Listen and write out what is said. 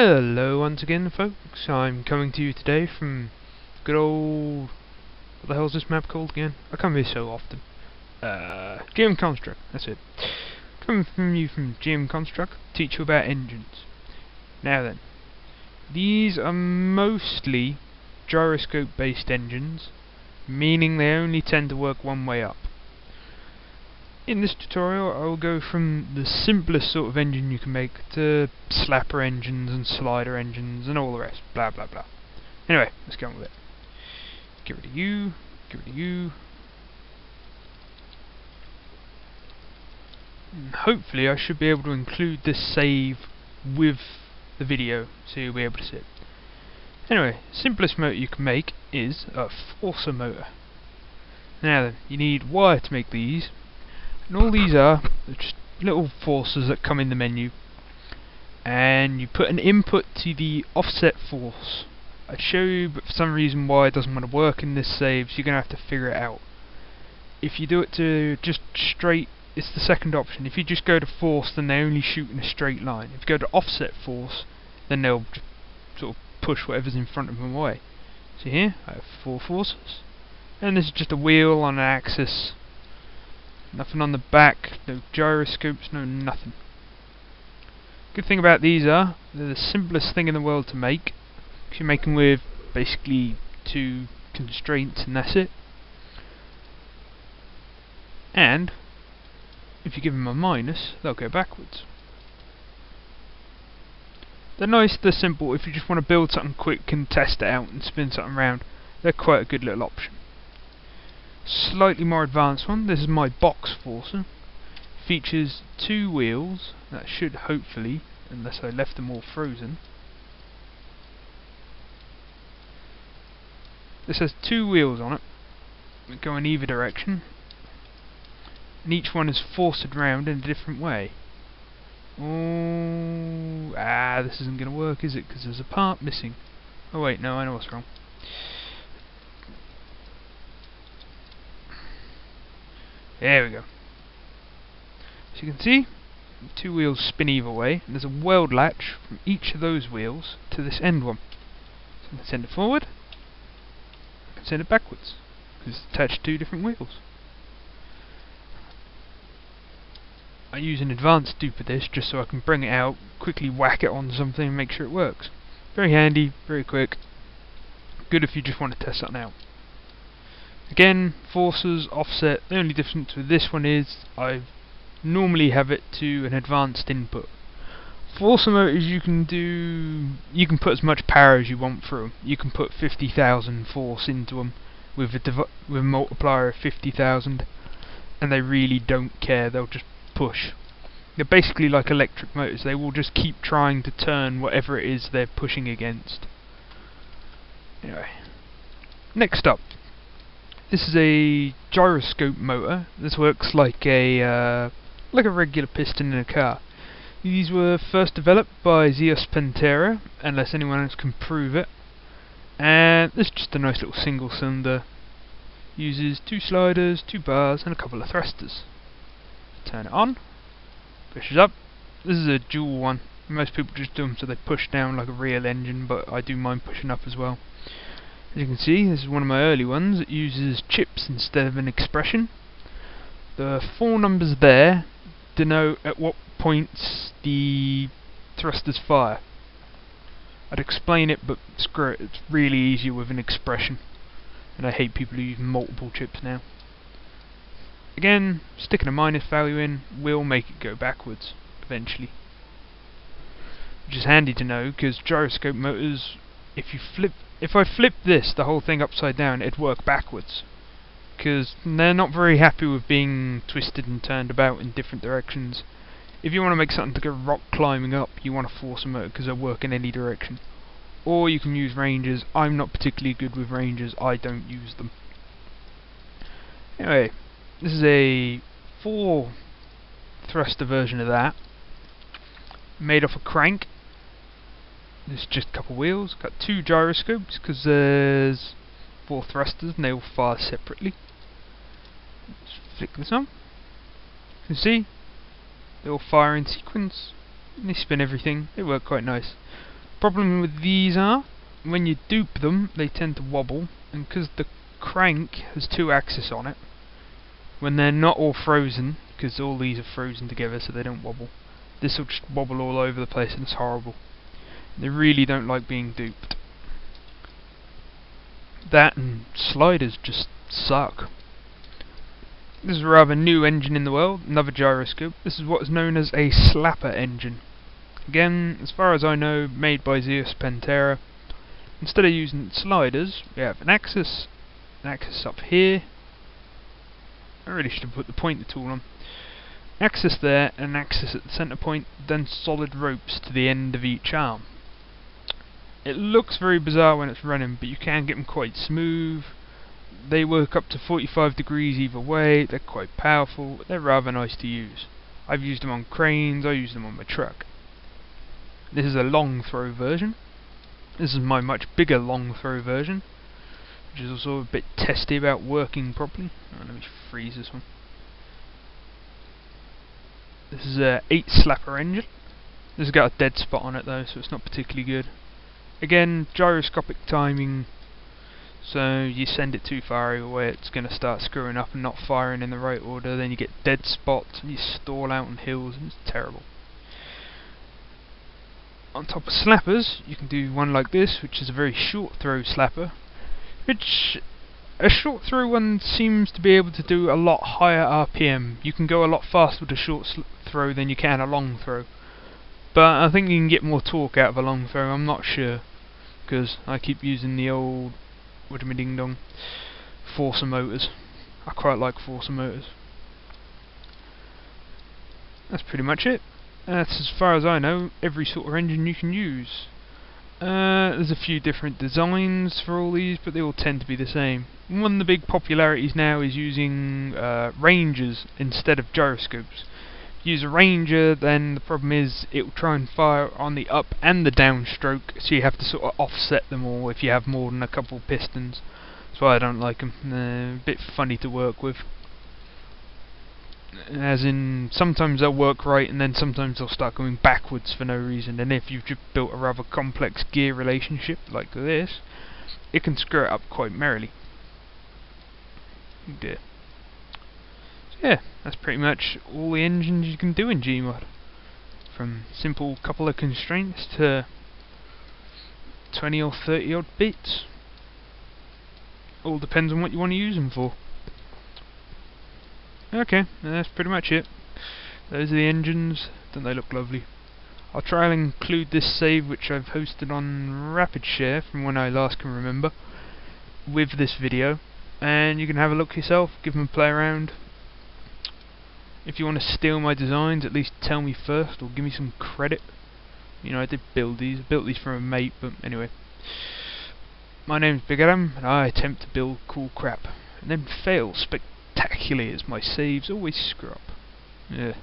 Hello once again, folks. I'm coming to you today from good old... what the hell's this map called again? I come here so often. GM Construct, that's it. Coming from you from GM Construct, teach you about engines. Now then, these are mostly gyroscope based engines, meaning they only tend to work one way up. In this tutorial I will go from the simplest sort of engine you can make to slapper engines and slider engines and all the rest, blah blah blah. Anyway, let's get on with it. Get rid of you, get rid of you. And hopefully I should be able to include this save with the video so you'll be able to see it. Anyway, simplest motor you can make is a forcer motor. Now then, you need wire to make these. And all these are just little forces that come in the menu, and you put an input to the offset force. I'd show you, but for some reason why it doesn't want to work in this save, so you're going to have to figure it out. If you do it to just straight, it's the second option. If you just go to force, then they only shoot in a straight line. If you go to offset force, then they'll just sort of push whatever's in front of them away. See here, I have 4 forces, and this is just a wheel on an axis. Nothing on the back, no gyroscopes, no nothing. Good thing about these are, they're the simplest thing in the world to make, because you're making with basically 2 constraints and that's it. And, if you give them a minus, they'll go backwards. They're nice, they're simple. If you just want to build something quick and test it out and spin something around, they're quite a good little option. Slightly more advanced one, this is my box forcer. Features 2 wheels, that should hopefully, unless I left them all frozen. This has 2 wheels on it, that go in either direction, and each one is forced round in a different way. Oh, this isn't going to work, is it? Because there's a part missing. Oh wait, no, I know what's wrong. There we go. As you can see, 2 wheels spin either way, and there's a weld latch from each of those wheels to this end one. So I can send it forward, I can send it backwards, because it's attached to 2 different wheels. I use an advanced dupe of this just so I can bring it out, quickly whack it on something and make sure it works. Very handy, very quick, good if you just want to test something out. Again, forces, offset, the only difference with this one is I normally have it to an advanced input. Forcer motors you can put as much power as you want through them. You can put 50,000 force into them with a multiplier of 50,000, and they really don't care, they'll just push. They're basically like electric motors, they will just keep trying to turn whatever it is they're pushing against. Anyway, next up. This is a gyroscope motor. This works like a regular piston in a car. These were first developed by Zeus Pantera, unless anyone else can prove it. And this is just a nice little single cylinder. Uses 2 sliders, 2 bars, and a couple of thrusters. Turn it on. Pushes up. This is a dual one. Most people just do them so they push down like a real engine, but I do mine pushing up as well. As you can see, this is one of my early ones. It uses chips instead of an expression. The 4 numbers there denote at what points the thrusters fire. I'd explain it, but screw it, it's really easier with an expression. And I hate people who use multiple chips now. Again, sticking a minus value in will make it go backwards, eventually. Which is handy to know, because gyroscope motors, if I flip this, the whole thing upside down, it'd work backwards. Because they're not very happy with being twisted and turned about in different directions. If you want to make something to go rock climbing up, you want to force a motor because they'll work in any direction. Or you can use ranges. I'm not particularly good with ranges, I don't use them. Anyway, this is a 4 thruster version of that. Made off a crank. There's just a couple wheels, got 2 gyroscopes because there's 4 thrusters and they all fire separately. Let's flick this on. You can see they all fire in sequence and they spin everything. They work quite nice. Problem with these are, when you dupe them, they tend to wobble, and because the crank has 2 axes on it, when they're not all frozen, because all these are frozen together so they don't wobble, this will just wobble all over the place and it's horrible. They really don't like being duped. That and sliders just suck. This is a rather new engine in the world, another gyroscope. This is what is known as a slapper engine. Again, as far as I know, made by Zeus Pantera. Instead of using sliders, we have an axis up here. I really should have put the pointer tool on. Axis there, and an axis at the centre point, then solid ropes to the end of each arm. It looks very bizarre when it's running, but you can get them quite smooth. They work up to 45 degrees either way, they're quite powerful, they're rather nice to use. I've used them on cranes, I use them on my truck. This is a long throw version. This is my much bigger long throw version, which is also a bit testy about working properly. Oh, let me freeze this one. This is a 8 slapper engine. This has got a dead spot on it though, so it's not particularly good. Again, gyroscopic timing, so you send it too far away, it's going to start screwing up and not firing in the right order, then you get dead spots and you stall out on hills and it's terrible. On top of slappers, you can do one like this, which is a very short throw slapper, which a short throw one seems to be able to do a lot higher RPM. You can go a lot faster with a short throw than you can a long throw. But I think you can get more torque out of a long throw, I'm not sure, because I keep using the old ding-dong Forcer motors. I quite like Forcer motors. That's pretty much it. That's, as far as I know, every sort of engine you can use. There's a few different designs for all these, but they all tend to be the same. One of the big popularities now is using Rangers instead of gyroscopes. If you use a Ranger, then the problem is it will try and fire on the up and the down stroke, so you have to sort of offset them all if you have more than a couple pistons. That's why I don't like them. They're a bit funny to work with. As in, sometimes they'll work right and then sometimes they'll start going backwards for no reason, and if you've just built a rather complex gear relationship like this, it can screw it up quite merrily. Oh dear. So yeah, that's pretty much all the engines you can do in Gmod. From simple couple of constraints to 20 or 30 odd bits. All depends on what you want to use them for. Okay, that's pretty much it. Those are the engines. Don't they look lovely? I'll try and include this save, which I've hosted on RapidShare from when I last can remember, with this video, and you can have a look yourself, give them a play around. If you want to steal my designs, at least tell me first, or give me some credit. You know, I did build these. I built these for a mate, but anyway. My name's Big Adam, and I attempt to build cool crap, and then fail spectacularly as my saves always screw up. Yeah.